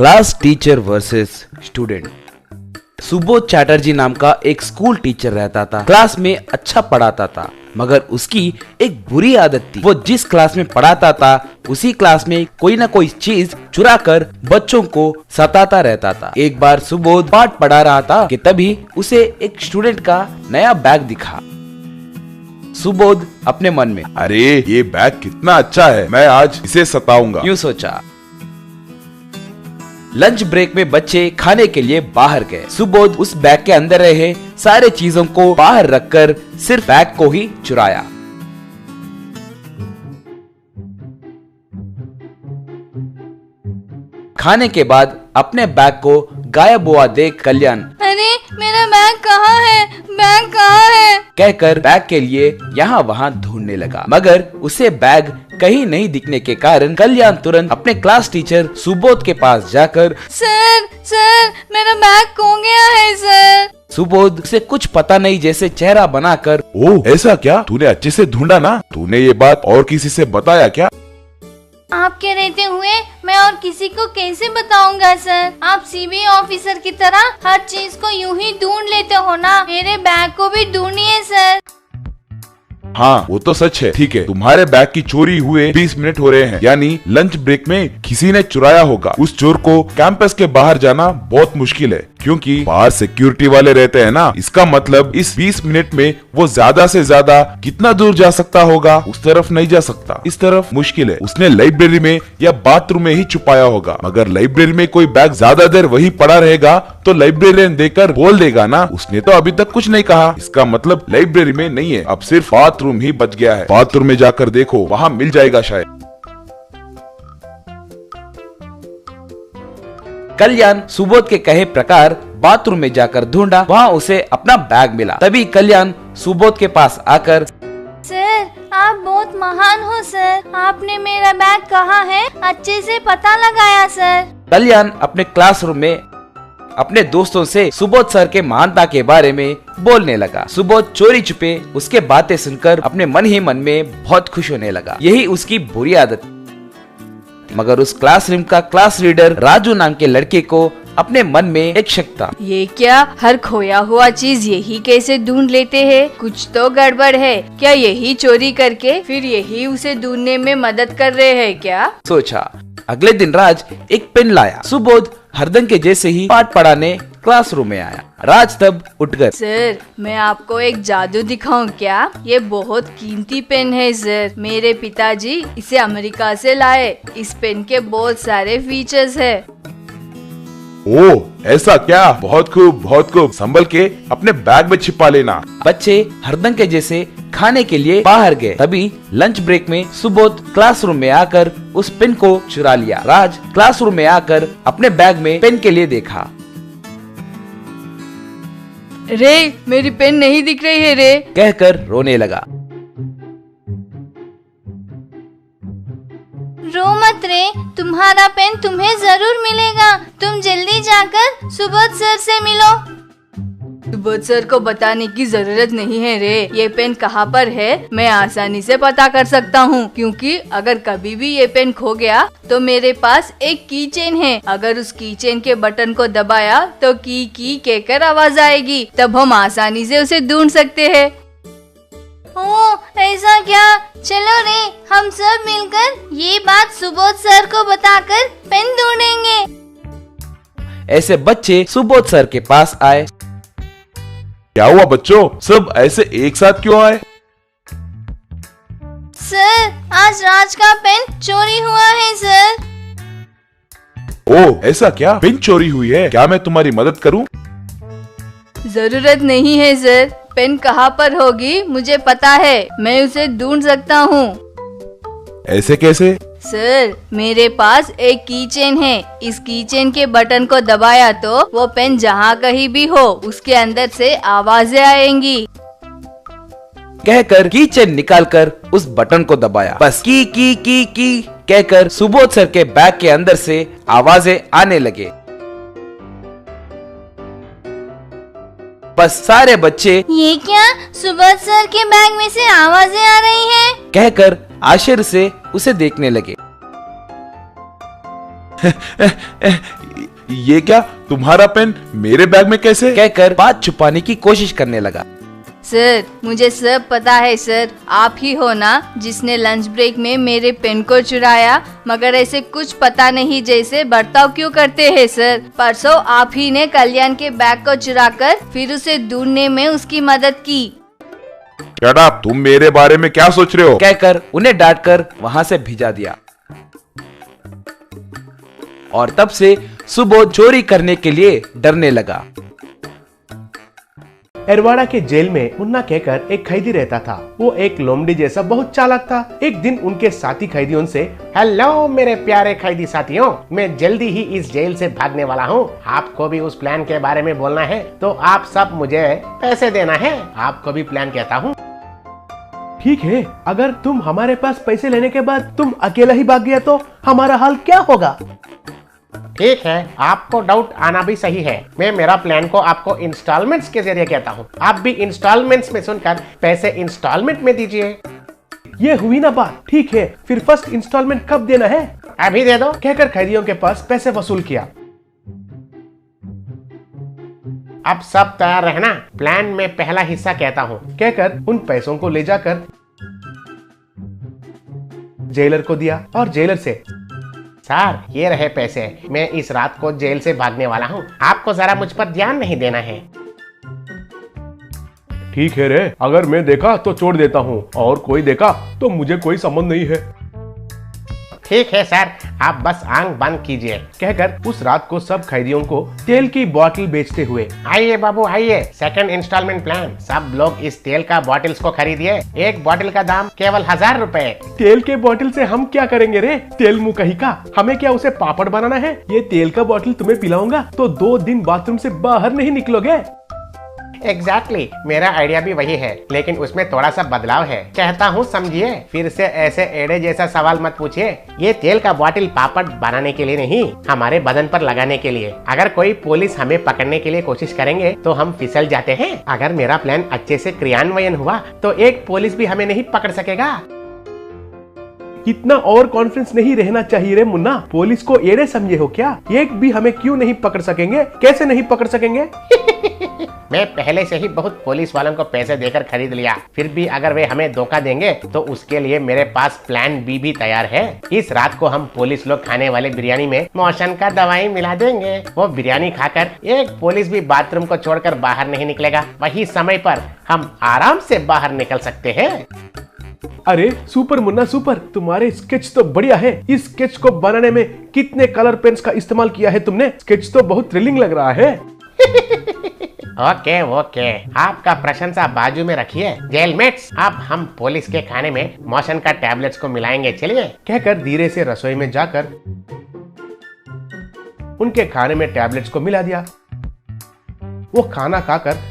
Class teacher versus student. Subodh Chatterjee नाम का एक स्कूल टीचर रहता था। क्लास में अच्छा पढ़ाता था, मगर उसकी एक बुरी आदत थी। वो जिस क्लास में पढ़ाता था उसी क्लास में कोई ना कोई चीज चुरा कर बच्चों को सताता रहता था। एक बार सुबोध पाठ पढ़ा रहा था कि तभी उसे एक स्टूडेंट का नया बैग दिखा। सुबोध अपने मन में, अरे ये बैग कितना अच्छा है, मैं आज इसे सताऊंगा, यूं सोचा। लंच ब्रेक में बच्चे खाने के लिए बाहर गए। सुबोध उस बैग के अंदर रहे सारे चीजों को बाहर रखकर सिर्फ बैग को ही चुराया। खाने के बाद अपने बैग को गायब हुआ देख कल्याण, अरे मेरा बैग कहाँ है, बैग कहाँ है, कहकर बैग के लिए यहाँ वहाँ ढूंढने लगा, मगर उसे बैग कहीं नहीं दिखने के कारण कल्याण तुरंत अपने क्लास टीचर सुबोध के पास जाकर, सर मेरा बैग खो गया है सर। सुबोध से कुछ पता नहीं जैसे चेहरा बनाकर, ओह ऐसा क्या, तूने अच्छे से ढूंढा ना? तूने ये बात और किसी से बताया क्या? आपके रहते हुए मैं और किसी को कैसे बताऊंगा सर? आप सीबीआई ऑफिसर की तरह हर चीज को यूं ही ढूंढ लेते हो ना, मेरे बैग को भी ढूंढिए सर। हाँ वो तो सच है। ठीक है, तुम्हारे बैग की चोरी हुए 20 मिनट हो रहे हैं, यानी लंच ब्रेक में किसी ने चुराया होगा। उस चोर को कैंपस के बाहर जाना बहुत मुश्किल है, क्योंकि बाहर सिक्योरिटी वाले रहते हैं ना। इसका मतलब इस 20 मिनट में वो ज्यादा से ज्यादा कितना दूर जा सकता होगा? उस तरफ नहीं जा सकता, इस तरफ मुश्किल है। उसने लाइब्रेरी में या बाथरूम में ही छुपाया होगा, मगर लाइब्रेरी में कोई बैग ज्यादा देर वही पड़ा रहेगा तो लाइब्रेरियन देखकर बोल देगा ना, उसने तो अभी तक कुछ नहीं कहा। इसका मतलब लाइब्रेरी में नहीं है, अब सिर्फ बाथरूम ही बच गया है। बाथरूम में जाकर देखो, वहाँ मिल जाएगा शायद। कल्याण सुबोध के कहे प्रकार बाथरूम में जाकर ढूंढा, वहाँ उसे अपना बैग मिला। तभी कल्याण सुबोध के पास आकर, सर आप बहुत महान हो सर, आपने मेरा बैग कहाँ है अच्छे से पता लगाया सर। कल्याण अपने क्लासरूम में अपने दोस्तों से सुबोध सर के महानता के बारे में बोलने लगा। सुबोध चोरी छुपे उसके बातें सुनकर अपने मन ही मन में बहुत खुश होने लगा। यही उसकी बुरी आदत, मगर उस क्लासरूम का क्लास लीडर राजू नाम के लड़के को अपने मन में एक शक था। ये क्या, हर खोया हुआ चीज यही कैसे ढूंढ लेते हैं? कुछ तो गड़बड़ है। क्या यही चोरी करके फिर यही उसे ढूंढने में मदद कर रहे हैं क्या? सोचा। अगले दिन राज एक पेन लाया। सुबोध हरदम के जैसे ही पाठ पढ़ाने क्लासरूम में आया। राज तब उठकर, सर मैं आपको एक जादू दिखाऊं क्या? ये बहुत कीमती पेन है सर, मेरे पिताजी इसे अमेरिका से लाए। इस पेन के बहुत सारे फीचर्स है। ओह ऐसा क्या, बहुत खूब बहुत खूब, संभल के अपने बैग में छिपा लेना। बच्चे हरदम के जैसे खाने के लिए बाहर गए। तभी लंच ब्रेक में सुबोध क्लासरूम में आकर उस पेन को चुरा लिया। राज क्लासरूम में आकर अपने बैग में पेन के लिए देखा। रे मेरी पेन नहीं दिख रही है रे, कहकर रोने लगा। रो मत रे, तुम्हारा पेन तुम्हें जरूर मिलेगा। तुम जल्दी जाकर सुबोध सर से मिलो। सुबोध सर को बताने की जरूरत नहीं है रे, ये पेन कहाँ पर है मैं आसानी से पता कर सकता हूँ, क्योंकि अगर कभी भी ये पेन खो गया तो मेरे पास एक की चेन है। अगर उस की चेन के बटन को दबाया तो की कहकर आवाज आएगी, तब हम आसानी से उसे ढूंढ सकते हैं। ओह ऐसा क्या, चलो रे हम सब मिलकर ये बात सुबोध सर को बताकर पेन ढूंढेंगे। ऐसे बच्चे सुबोध सर के पास आए। क्या हुआ बच्चों, सब ऐसे एक साथ क्यों आए? सर आज राज का पेन चोरी हुआ है सर। ओह ऐसा क्या, पेन चोरी हुई है, क्या मैं तुम्हारी मदद करूं? जरूरत नहीं है सर, पेन कहाँ पर होगी मुझे पता है, मैं उसे ढूंढ सकता हूँ। ऐसे कैसे? सर मेरे पास एक की चेन है, इस की चेन के बटन को दबाया तो वो पेन जहाँ कहीं भी हो उसके अंदर से आवाजें आएंगी। कहकर की चेन निकालकर उस बटन को दबाया। बस की कहकर सुबोध सर के बैग के अंदर से आवाजें आने लगे। बस सारे बच्चे, ये क्या, सुबोध सर के बैग में से आवाजें आ रही हैं? कहकर आश्चर्य से उसे देखने लगे। ये क्या, तुम्हारा पेन मेरे बैग में कैसे? कहकर बात छुपाने की कोशिश करने लगा। सर, मुझे सब पता है सर, आप ही हो ना जिसने लंच ब्रेक में मेरे पेन को चुराया, मगर ऐसे कुछ पता नहीं जैसे बर्ताव क्यों करते हैं सर। परसों आप ही ने कल्याण के बैग को चुराकर फिर उसे ढूंढने में उसकी मदद की। शट अप, तुम मेरे बारे में क्या सोच रहे हो? कहकर उन्हें डांटकर वहां से भिजा दिया। और तब से सुबोध चोरी करने के लिए डरने लगा। एरवाड़ा के जेल में मुन्ना कहकर एक कैदी रहता था। वो एक लोमड़ी जैसा बहुत चालाक था। एक दिन उनके साथी कैदियों से, हेलो मेरे प्यारे कैदी साथियों, मैं जल्दी ही इस जेल से भागने वाला हूँ। आपको भी उस प्लान के बारे में बोलना है तो आप सब मुझे पैसे देना है। आपको भी प्लान कहता हूँ। ठीक है, अगर तुम हमारे पास पैसे लेने के बाद तुम अकेला ही भाग गया तो हमारा हाल क्या होगा? ठीक है, आपको डाउट आना भी सही है। मैं मेरा प्लान को आपको इंस्टॉलमेंट्स के जरिए कहता हूँ। आप भी इंस्टॉलमेंट्स में सुनकर पैसे इंस्टॉलमेंट में दीजिए। ये हुई ना बात। ठीक है, फिर फर्स्ट इंस्टॉलमेंट कब देना है? अभी दे दो। कहकर कैदियों के पास पैसे वसूल किया। अब सब तैयार रहना, प्लान में पहला हिस्सा कहता हूँ। कहकर उन पैसों को ले जाकर जेलर को दिया और जेलर से, सर ये रहे पैसे, मैं इस रात को जेल से भागने वाला हूँ। आपको जरा मुझ पर ध्यान नहीं देना है। ठीक है रे, अगर मैं देखा तो छोड़ देता हूँ और कोई देखा तो मुझे कोई संबंध नहीं है। ठीक है सर, आप बस आंख बंद कीजिए। कहकर उस रात को सब कैदियों को तेल की बोतल बेचते हुए, आइए बाबू आइए, सेकंड इंस्टॉलमेंट प्लान। सब लोग इस तेल का बॉटल्स को खरीदिए। एक बॉटल का दाम केवल 1000 रुपए। तेल के बोतल से हम क्या करेंगे रे? तेल मुंह कहीं का, हमें क्या उसे पापड़ बनाना है? ये तेल का बोतल तुम्हें पिलाऊंगा तो 2 दिन बाथरूम से बाहर नहीं निकलोगे। एग्जैक्टली, मेरा आइडिया भी वही है, लेकिन उसमें थोड़ा सा बदलाव है। कहता हूँ समझिए। फिर से ऐसे एड़े जैसा सवाल मत पूछिए। ये तेल का बॉटल पापड़ बनाने के लिए नहीं, हमारे बदन पर लगाने के लिए। अगर कोई पुलिस हमें पकड़ने के लिए कोशिश करेंगे तो हम फिसल जाते हैं। अगर मेरा प्लान अच्छे से क्रियान्वयन हुआ तो एक पुलिस भी हमें नहीं पकड़ सकेगा। इतना और कॉन्फिडेंस नहीं रहना चाहिए रे मुन्ना। पुलिस को एड़े समझे हो क्या? एक भी हमें क्यों नहीं पकड़ सकेंगे? कैसे नहीं पकड़ सकेंगे? मैं पहले से ही बहुत पुलिस वालों को पैसे देकर खरीद लिया। फिर भी अगर वे हमें धोखा देंगे तो उसके लिए मेरे पास प्लान बी भी तैयार है। इस रात को हम पुलिस लोग खाने वाले बिरयानी में मोशन का दवाई मिला देंगे। वो बिरयानी खाकर एक पुलिस भी बाथरूम को छोड़कर बाहर नहीं निकलेगा। वही समय पर हम आराम से बाहर निकल सकते हैं। अरे सुपर मुन्ना सुपर, तुम्हारे स्केच तो बढ़िया है। इस स्केच को बनाने में कितने कलर पेन्स का इस्तेमाल किया है तुमने? स्केच तो बहुत थ्रिलिंग लग रहा है। ओके ओके, आपका प्रशंसा बाजू में रखिए। जेलमेट्स, अब हम पुलिस के खाने में मोशन का टैबलेट्स को मिलाएंगे। चलिए। कहकर धीरे से रसोई में जाकर उनके खाने में टैबलेट्स को मिला दिया। वो खाना खाकर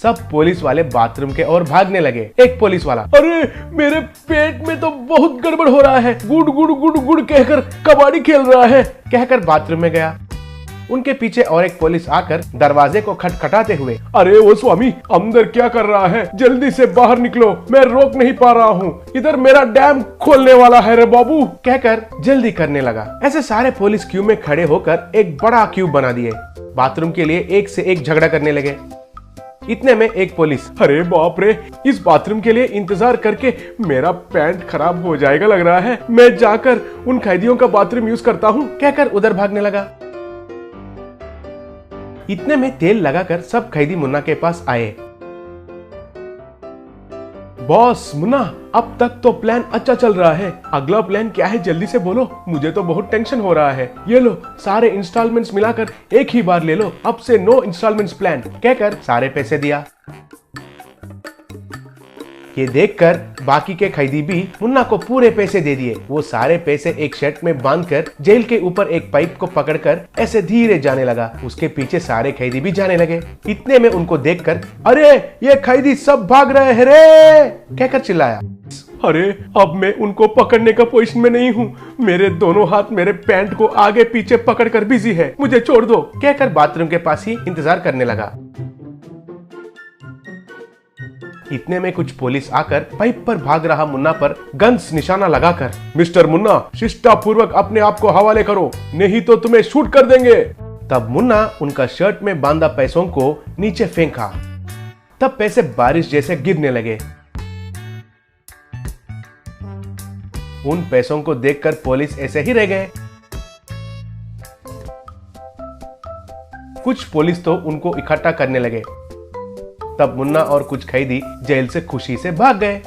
सब पुलिस वाले बाथरूम के ओर भागने लगे। एक पुलिस वाला, अरे मेरे पेट में तो बहुत गड़बड़ हो रहा है, गुड़ गुड़ गुड़ गुड़ कहकर कबाड़ी खेल रहा है। कहकर बाथरूम में गया। उनके पीछे और एक पुलिस आकर दरवाजे को खटखटाते हुए, अरे वो स्वामी अंदर क्या कर रहा है? जल्दी से बाहर निकलो, मैं रोक नहीं पा रहा हूँ, इधर मेरा डैम खोलने वाला है रे बाबू। कहकर जल्दी करने लगा। ऐसे सारे पुलिस क्यू में खड़े होकर एक बड़ा क्यू बना दिए। बाथरूम के लिए एक से एक झगड़ा करने लगे। इतने में एक पुलिस, अरे बाप रे, इस बाथरूम के लिए इंतजार करके मेरा पैंट खराब हो जाएगा लग रहा है, मैं जाकर उन कैदियों का बाथरूम यूज करता हूँ। कहकर उधर भागने लगा। इतने में तेल लगाकर सब कैदी मुन्ना के पास आए। बॉस मुन्ना, अब तक तो प्लान अच्छा चल रहा है, अगला प्लान क्या है जल्दी से बोलो, मुझे तो बहुत टेंशन हो रहा है। ये लो सारे इंस्टॉलमेंट्स मिलाकर एक ही बार ले लो, अब से नो इंस्टॉलमेंट्स प्लान। कहकर सारे पैसे दिया। ये देखकर बाकी के कैदी भी मुन्ना को पूरे पैसे दे दिए। वो सारे पैसे एक शर्ट में बांधकर जेल के ऊपर एक पाइप को पकड़कर ऐसे धीरे जाने लगा। उसके पीछे सारे कैदी भी जाने लगे। इतने में उनको देखकर, अरे ये कैदी सब भाग रहे हैं रे, कहकर चिल्लाया। अरे अब मैं उनको पकड़ने का पोजीशन में नहीं हूँ, मेरे दोनों हाथ मेरे पैंट को आगे पीछे पकड़कर बिजी है, मुझे छोड़ दो। कहकर बाथरूम के पास ही इंतजार करने लगा। इतने में कुछ पुलिस आकर पाइप पर भाग रहा मुन्ना पर गन्स निशाना लगाकर, मिस्टर मुन्ना शिष्टापूर्वक अपने आप को हवाले करो, नहीं तो तुम्हें शूट कर देंगे। तब मुन्ना उनका शर्ट में बांधा पैसों को नीचे फेंका। तब पैसे बारिश जैसे गिरने लगे। उन पैसों को देखकर पुलिस ऐसे ही रह गए। कुछ पुलिस तो उनको इकट्ठा करने लगे। तब मुन्ना और कुछ कैदी जेल से खुशी से भाग गए।